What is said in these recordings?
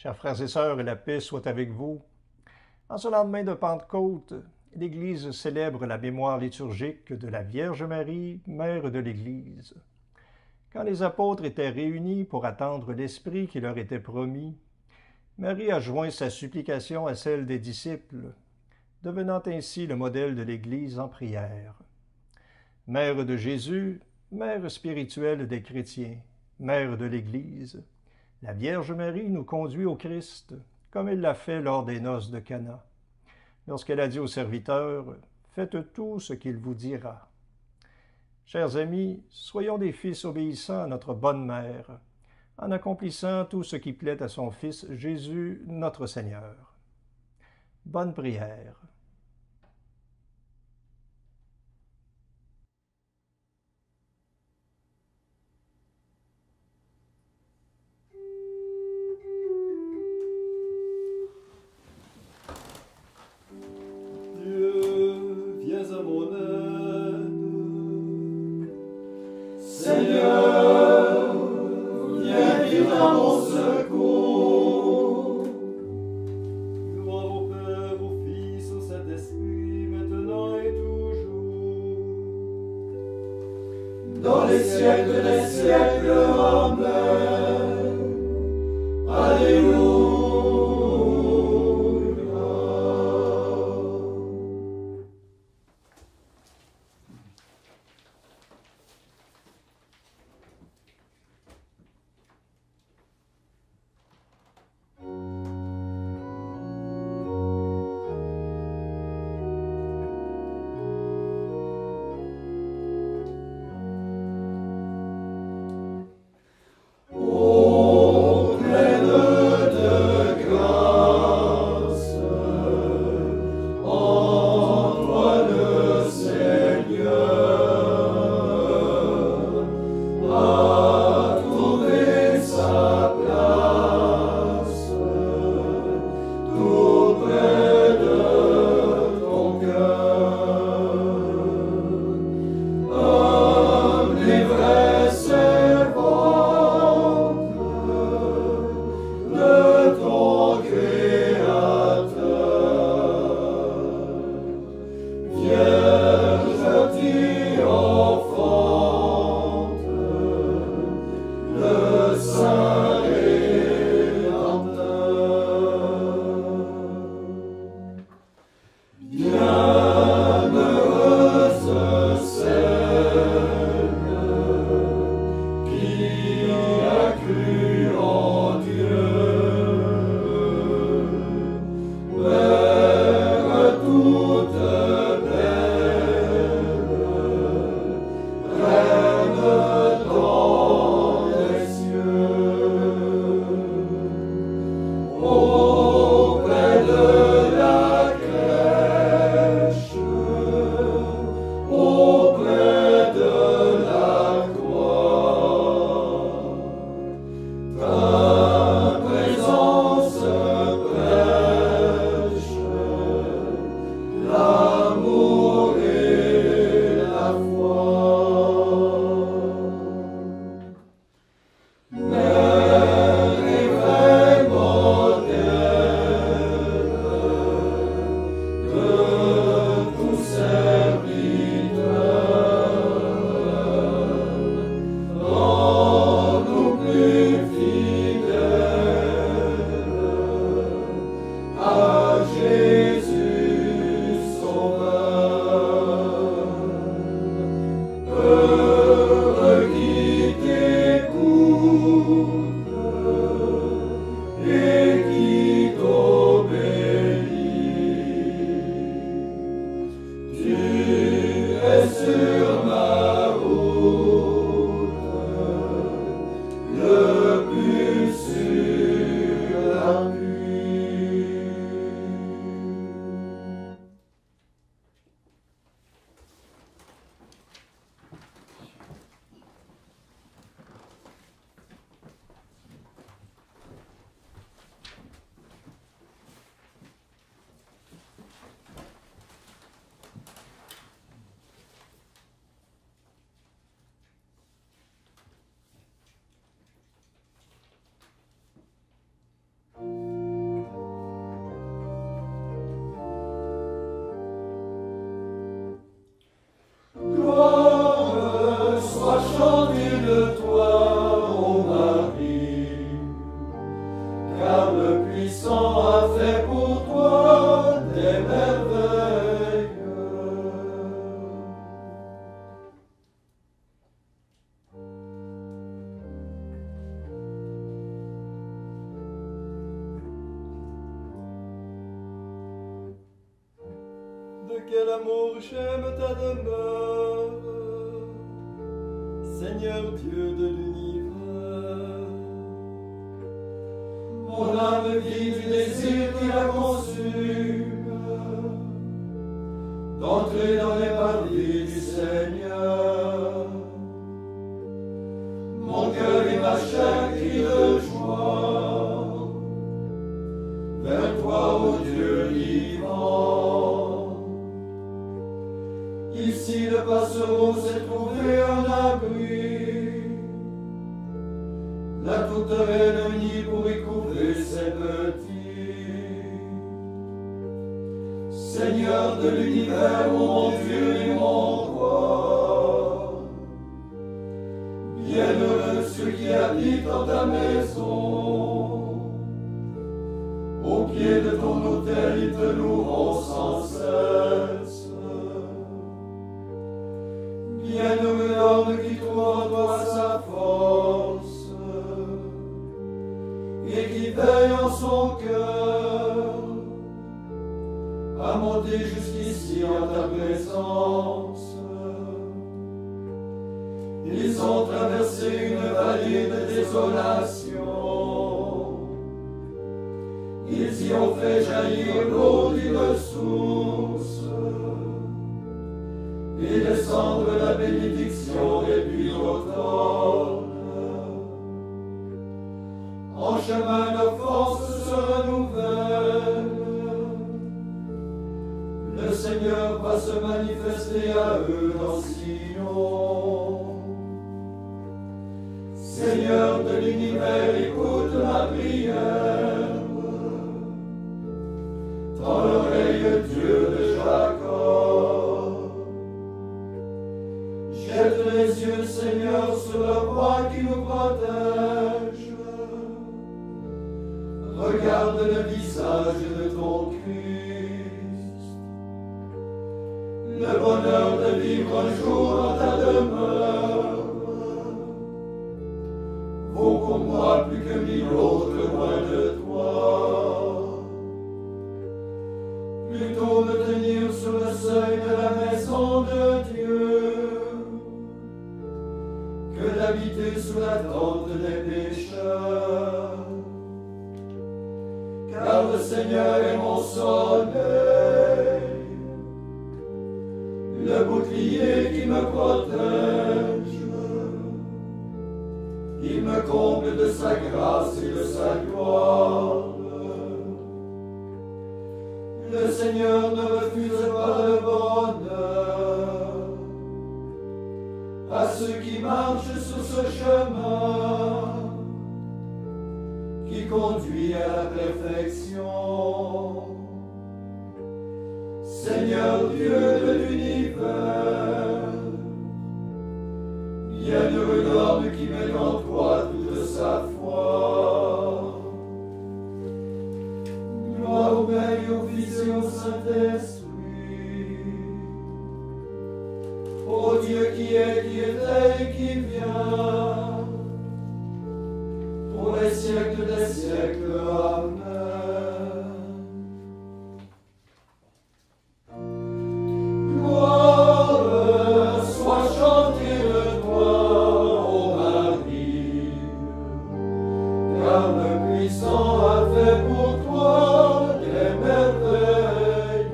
Chers frères et sœurs, la paix soit avec vous. En ce lendemain de Pentecôte, l'Église célèbre la mémoire liturgique de la Vierge Marie, mère de l'Église. Quand les apôtres étaient réunis pour attendre l'Esprit qui leur était promis, Marie a joint sa supplication à celle des disciples, devenant ainsi le modèle de l'Église en prière. Mère de Jésus, mère spirituelle des chrétiens, mère de l'Église, la Vierge Marie nous conduit au Christ, comme elle l'a fait lors des noces de Cana, lorsqu'elle a dit aux serviteurs « Faites tout ce qu'il vous dira ». Chers amis, soyons des fils obéissants à notre bonne mère, en accomplissant tout ce qui plaît à son Fils Jésus, notre Seigneur. Bonne prière. Dieu, viens à mon aide. Seigneur, viens vite à mon secours. Gloire au Père, au Fils, au Saint-Esprit, maintenant et toujours. Dans les siècles des siècles, Amen. Alléluia. Ô quel amour j'aime ta demeure, Seigneur Dieu de l'univers. Mon âme vit du désir qui la consume, d'entrer dans les parvis du Seigneur. Mon cœur et ma chair crient de joie vers toi, ô Dieu vivant. Ici le passereau s'est trouvé un abri, la tourterelle un nid pour y couvrir ses petits. Seigneur de l'univers, mon Dieu et mon roi, bienheureux ceux qui habitent dans ta maison. Au pied de ton autel, ils te loueront sans cesse. Bienheureux l'homme qui trouve en toi sa force et qui veille en son cœur à monter jusqu'ici en ta présence. Ils ont traversé une vallée de désolation. Ils y ont fait jaillir l'eau d'une source et descendre la bénédiction des pluies d'automne. En chemin, nos forces se renouvellent. Le Seigneur va se manifester à eux dans Sion. Seigneur de l'univers, écoute ma prière. Dans l'oreille, Dieu de Jacob. Jette les yeux, Seigneur, sur le roi qui nous protège. Regarde le visage de ton Christ. Le bonheur de vivre un jour dans ta demeure vaut pour moi plus que 1000 autres loin de toi. Plutôt me tenir sur le seuil de la maison de Dieu que d'habiter sous la tente des pécheurs. Car le Seigneur est mon soleil, le bouclier qui me protège. Il me comble de sa grâce et de sa gloire. Le Seigneur ne refuse pas le bonheur à ceux qui marchent sur ce chemin qui conduit à la perfection. Seigneur Dieu de l'univers, bienheureux l'homme qui met en toi toute sa foi. Gloire au Père et au Fils et au Saint-Esprit, ô Dieu qui est, qui était et qui vient, pour les siècles des siècles. Amen. Gloire soit chantée de toi, ô Marie, car le puissant a fait pour toi des merveilles.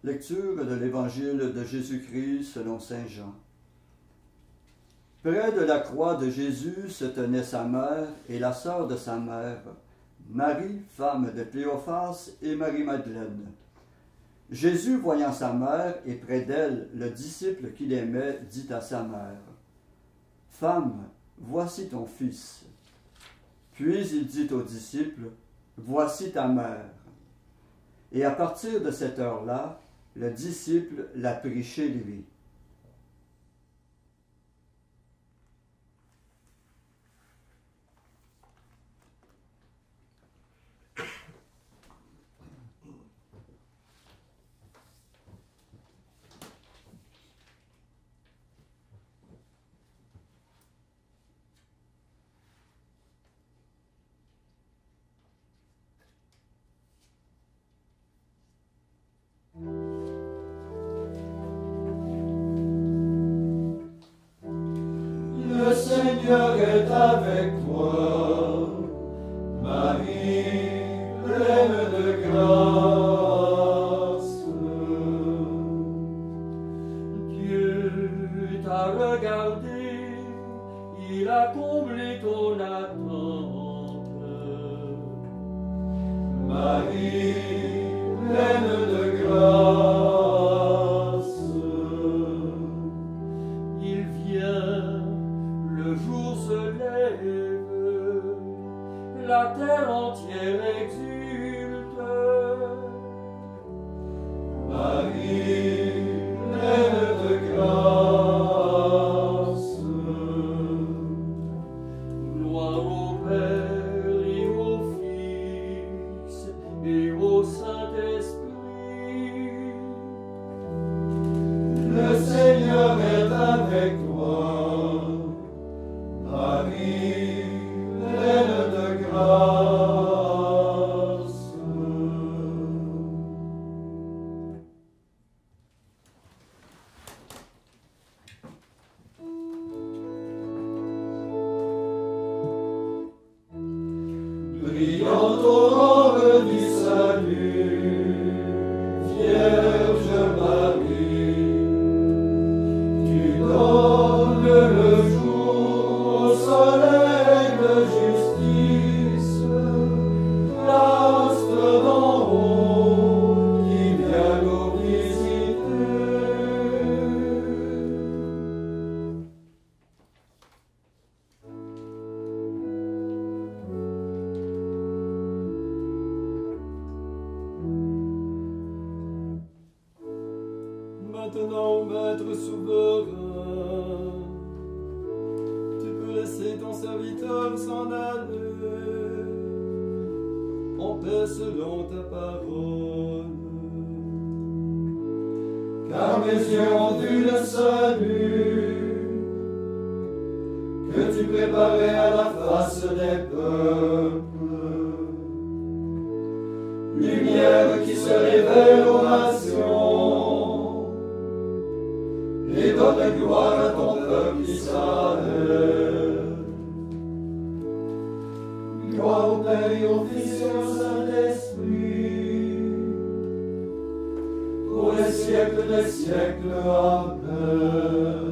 Lecture de l'Évangile de Jésus-Christ selon saint Jean. Près de la croix de Jésus se tenaient sa mère et la sœur de sa mère, Marie, femme de Cléophas, et Marie-Madeleine. Jésus, voyant sa mère et près d'elle le disciple qu'il aimait, dit à sa mère, « Femme, voici ton fils. » Puis il dit au disciple, « Voici ta mère. » Et à partir de cette heure-là, le disciple l'a pris chez lui. Seigneur est avec toi, Marie, pleine de grâce. Dieu t'a regardé, il a comblé ton attente. Marie, pleine de grâce, il vient, le jour se lève, la terre entière exulte. Marie, pleine de grâce, gloire au Père et au Fils et au Saint-Esprit. Le Seigneur est avec toi, Marie, pleine de grâce. Brillante aurore du salut, Vierge Marie, tu donnes le jour au soleil de justice, l'astre d'en haut qui vient nous visiter. Maintenant, Maître souverain, tu peux laisser ton serviteur s'en aller en paix selon ta parole. Car mes yeux ont vu le salut que tu préparais à la face des peuples, lumière qui se révèle aux nations et donne gloire à ton peuple Israël. Gloire au Père et au Fils et au Saint-Esprit, pour les siècles des siècles. Amen.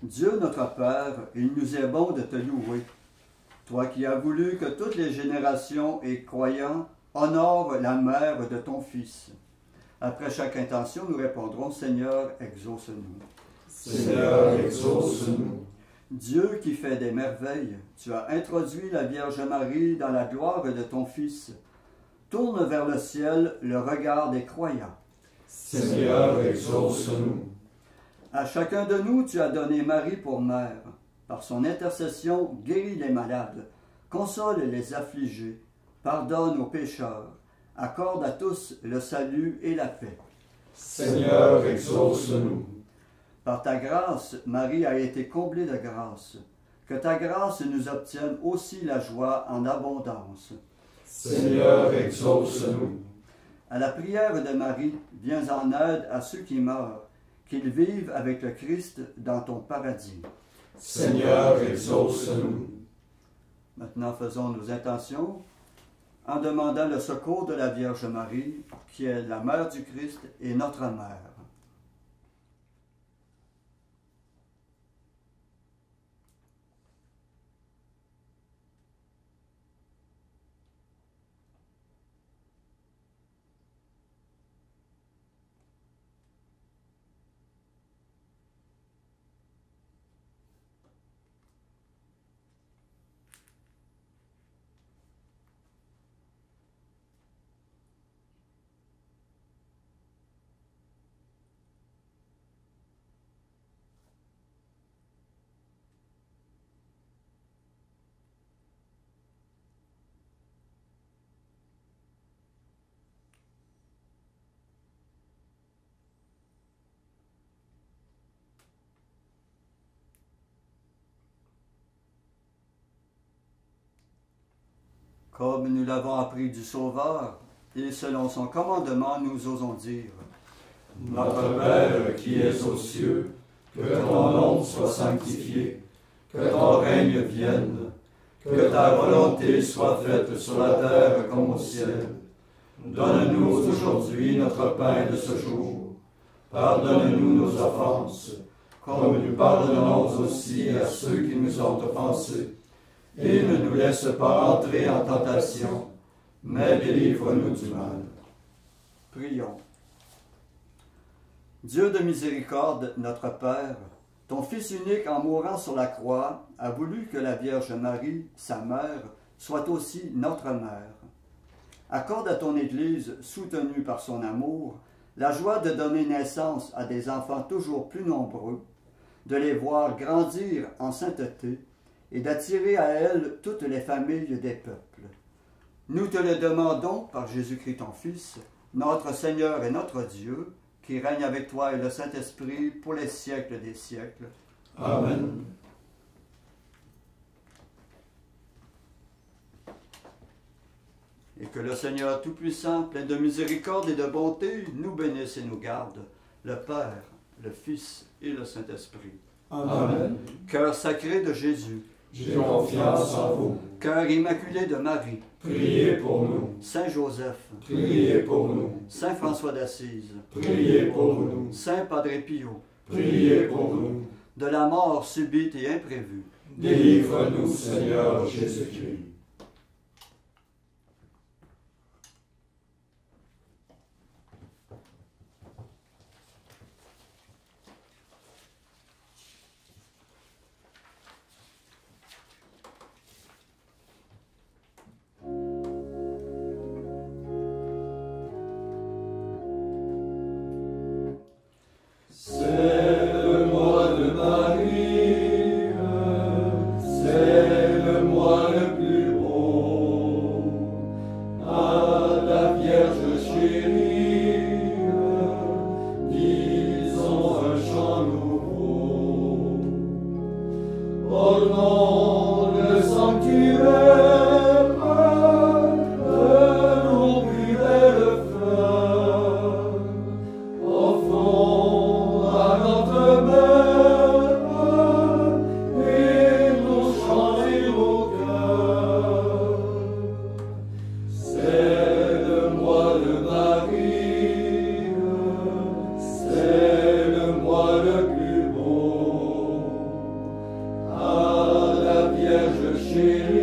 Dieu notre Père, il nous est bon de te louer, toi qui as voulu que toutes les générations et croyants honorent la mère de ton Fils. Après chaque intention, nous répondrons, Seigneur, exauce-nous. Seigneur, exauce-nous. Dieu qui fait des merveilles, tu as introduit la Vierge Marie dans la gloire de ton Fils. Tourne vers le ciel le regard des croyants. Seigneur, exauce-nous. À chacun de nous, tu as donné Marie pour mère. Par son intercession, guéris les malades, console les affligés, pardonne aux pécheurs, accorde à tous le salut et la paix. Seigneur, exauce-nous. Par ta grâce, Marie a été comblée de grâce. Que ta grâce nous obtienne aussi la joie en abondance. Seigneur, exauce-nous. À la prière de Marie, viens en aide à ceux qui meurent, qu'ils vivent avec le Christ dans ton paradis. Seigneur, exauce-nous. Maintenant, faisons nos intentions en demandant le secours de la Vierge Marie, qui est la mère du Christ et notre mère. comme nous l'avons appris du Sauveur, et selon son commandement, nous osons dire: Notre Père qui es aux cieux, que ton nom soit sanctifié, que ton règne vienne, que ta volonté soit faite sur la terre comme au ciel. Donne-nous aujourd'hui notre pain de ce jour. Pardonne-nous nos offenses, comme nous pardonnons aussi à ceux qui nous ont offensés. Et ne nous laisse pas entrer en tentation, mais délivre-nous du mal. Prions. Dieu de miséricorde, notre Père, ton Fils unique, en mourant sur la croix, a voulu que la Vierge Marie, sa mère, soit aussi notre mère. Accorde à ton Église, soutenue par son amour, la joie de donner naissance à des enfants toujours plus nombreux, de les voir grandir en sainteté et d'attirer à elle toutes les familles des peuples. Nous te le demandons par Jésus-Christ ton Fils, notre Seigneur et notre Dieu, qui règne avec toi et le Saint-Esprit pour les siècles des siècles. Amen. Et que le Seigneur Tout-Puissant, plein de miséricorde et de bonté, nous bénisse et nous garde, le Père, le Fils et le Saint-Esprit. Amen. Cœur sacré de Jésus, J'ai confiance en vous. cœur immaculé de Marie, Priez pour nous. Saint Joseph, Priez pour nous. Saint François d'Assise, Priez pour nous. Saint Padre Pio, Priez pour nous. de la mort subite et imprévue, Délivre-nous, Seigneur Jésus-Christ. C'est le mois de Marie, c'est le mois le plus beau. À la Vierge chérie, disons un chant nouveau. Au nom le sanctuaire, de nos plus belles fleurs, offrons à notre Mère et nos chants et nos cœurs. C'est le mois de Marie, c'est le mois le plus beau. À la Vierge chérie,